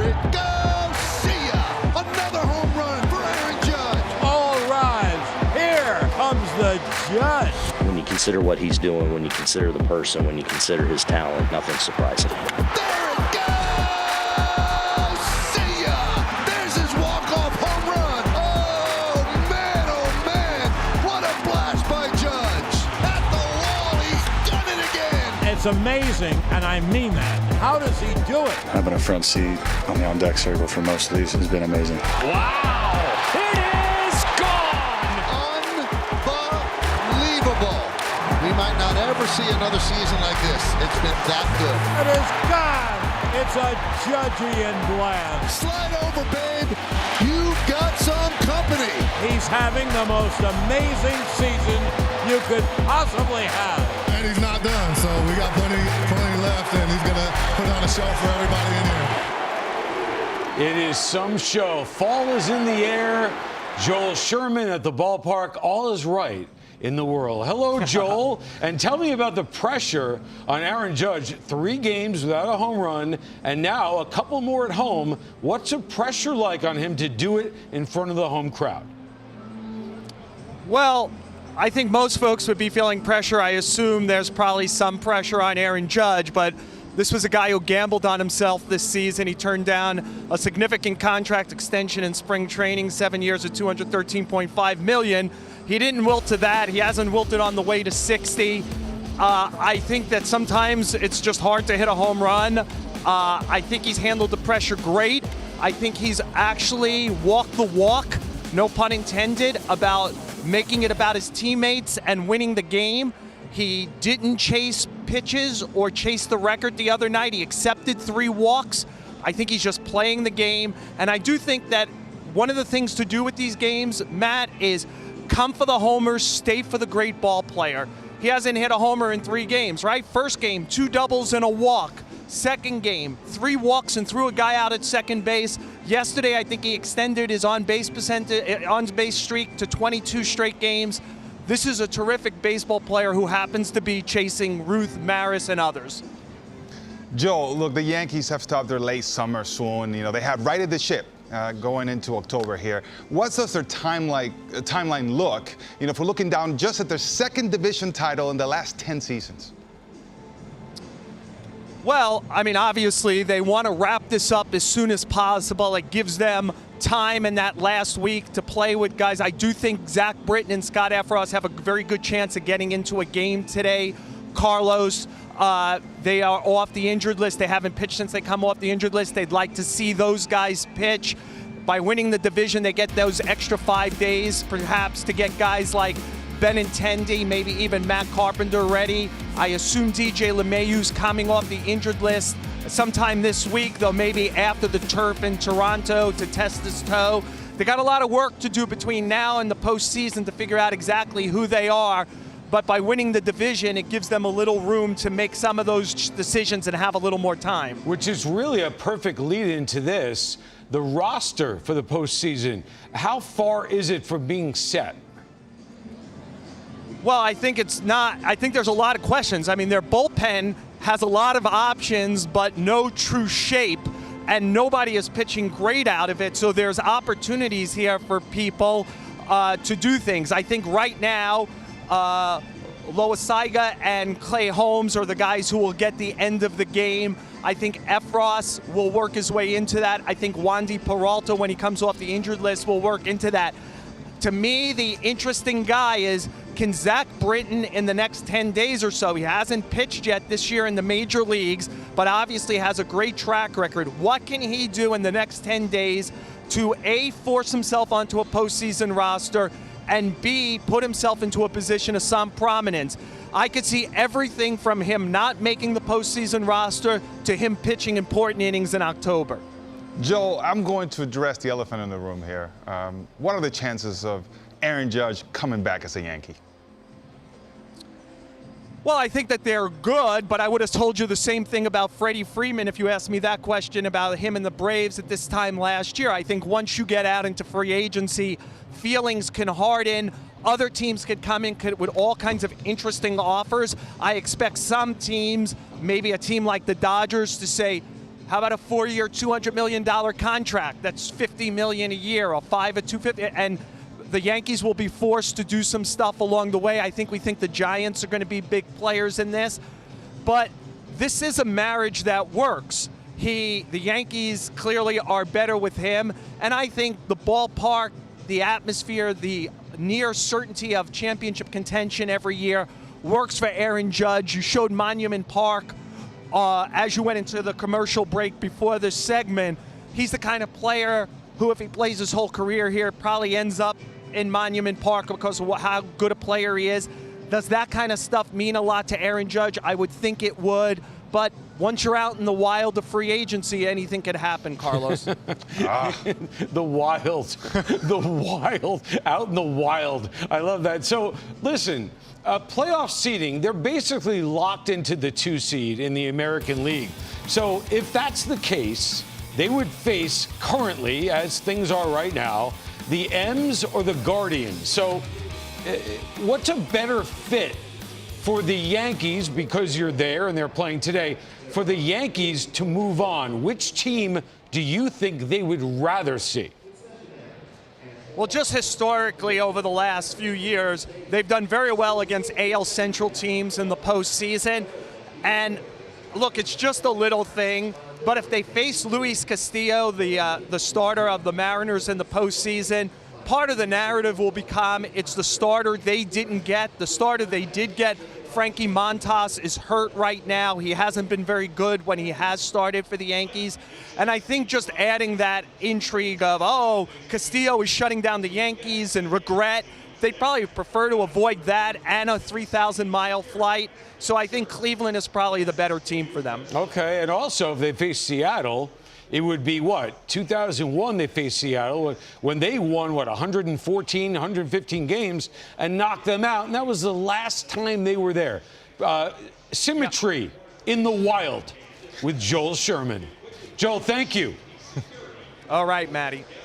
it goes. See ya. Another home run for Aaron Judge. All rise. Here comes the Judge. When you consider what he's doing, when you consider the person, when you consider his talent, nothing's surprising. There it goes. See ya. There's his walk-off home run. Oh, man, what a blast by Judge. At the wall, he's done it again. It's amazing, and I mean that. How does he do it? Having a front seat on the on-deck circle for most of these has been amazing. Wow! It is gone! Unbelievable. We might not ever see another season like this. It's been that good. It is gone! It's a Judgian blast. Slide over, babe. You've got some company. He's having the most amazing season you could possibly have. And he's not done, so we got plenty left, and he's going to put on a show for everybody in here. It is some show. Fall is in the air. Joel Sherman at the ballpark. All is right in the world. Hello, Joel. And tell me about the pressure on Aaron Judge. 3 games without a home run, and now a couple more at home. What's the pressure like on him to do it in front of the home crowd? Well, I think most folks would be feeling pressure. I assume there's probably some pressure on Aaron Judge, but this was a guy who gambled on himself this season. He turned down a significant contract extension in spring training, 7 years at $213.5 million. He didn't wilt to that. He hasn't wilted on the way to 60. I think that sometimes it's just hard to hit a home run. I think he's handled the pressure great. I think he's actually walked the walk, no pun intended, about making it about his teammates and winning the game. He didn't chase pitches or chase the record the other night. He accepted 3 walks. I think he's just playing the game. And I do think that one of the things to do with these games, Matt, is come for the homers, stay for the great ball player. He hasn't hit a homer in 3 games, right? First game, 2 doubles and a walk. Second game, 3 walks and threw a guy out at second base. Yesterday, I think he extended his on-base streak to 22 straight games. This is a terrific baseball player who happens to be chasing Ruth, Maris, and others. Joe, look, the Yankees have stopped their late summer swoon. You know, they have righted the ship going into October here. What does their timeline look, you know, if we're looking down just at their 2nd division title in the last 10 seasons? Well, I mean, obviously, they want to wrap this up as soon as possible. It gives them time in that last week to play with guys. I do think Zach Britton and Scott Efros have a very good chance of getting into a game today. Carlos, they are off the injured list. They haven't pitched since they come off the injured list. They'd like to see those guys pitch. By winning the division, they get those extra 5 days, perhaps, to get guys like Benintendi, maybe even Matt Carpenter ready. I assume DJ LeMahieu's coming off the injured list sometime this week, though maybe after the turf in Toronto to test his toe. They got a lot of work to do between now and the postseason to figure out exactly who they are. But by winning the division, it gives them a little room to make some of those decisions and have a little more time. Which is really a perfect lead into this. The roster for the postseason, how far is it from being set? Well, I think it's not. I think there's a lot of questions. I mean, their bullpen has a lot of options, but no true shape, and nobody is pitching great out of it. So there's opportunities here for people to do things. I think right now, Loaisaga and Clay Holmes are the guys who will get the end of the game. I think Efros will work his way into that. I think Wandy Peralta, when he comes off the injured list, will work into that. To me, the interesting guy is, can Zach Britton in the next 10 days or so, he hasn't pitched yet this year in the major leagues, but obviously has a great track record. What can he do in the next 10 days to A, force himself onto a postseason roster, and B, put himself into a position of some prominence? I could see everything from him not making the postseason roster to him pitching important innings in October. Joe, I'm going to address the elephant in the room here. What are the chances of Aaron Judge coming back as a Yankee? Well, I think that they're good, but I would have told you the same thing about Freddie Freeman if you asked me that question about him and the Braves at this time last year. I think once you get out into free agency, feelings can harden. Other teams could come in with all kinds of interesting offers. I expect some teams, maybe a team like the Dodgers, to say, How about a 4-year, $200 million contract? That's $50 million a year, or 5 at $250, and the Yankees will be forced to do some stuff along the way. We think the Giants are going to be big players in this, but this is a marriage that works. The Yankees clearly are better with him, and I think the ballpark, the atmosphere, the near certainty of championship contention every year works for Aaron Judge. You showed Monument Park as you went into the commercial break before this segment. He's the kind of player who, if he plays his whole career here, probably ends up in Monument Park because of how good a player he is. Does that kind of stuff mean a lot to Aaron Judge? I would think it would, but once you're out in the wild of free agency, anything could happen, Carlos. The wild, out in the wild. I love that. So, listen, playoff seeding, they're basically locked into the 2 seed in the American League. So, if that's the case, they would face currently, as things are right now, the M's or the Guardians. So, what's a better fit for the Yankees, because you're there and they're playing today, for the Yankees to move on? Which team do you think they would rather see? Well, just historically over the last few years, they've done very well against AL Central teams in the postseason. And look, it's just a little thing, but if they face Luis Castillo, the starter of the Mariners in the postseason, part of the narrative will become it's the starter they didn't get. The starter they did get, Frankie Montas, is hurt right now. He hasn't been very good when he has started for the Yankees. And I think just adding that intrigue of, oh, Castillo is shutting down the Yankees and regret, they'd probably prefer to avoid that and a 3,000-mile flight. So I think Cleveland is probably the better team for them. Okay, and also if they face Seattle, it would be what? 2001 they faced Seattle when they won, 114, 115 games and knocked them out. And that was the last time they were there. Symmetry in the wild with Joel Sherman. Joel, thank you. All right, Matty.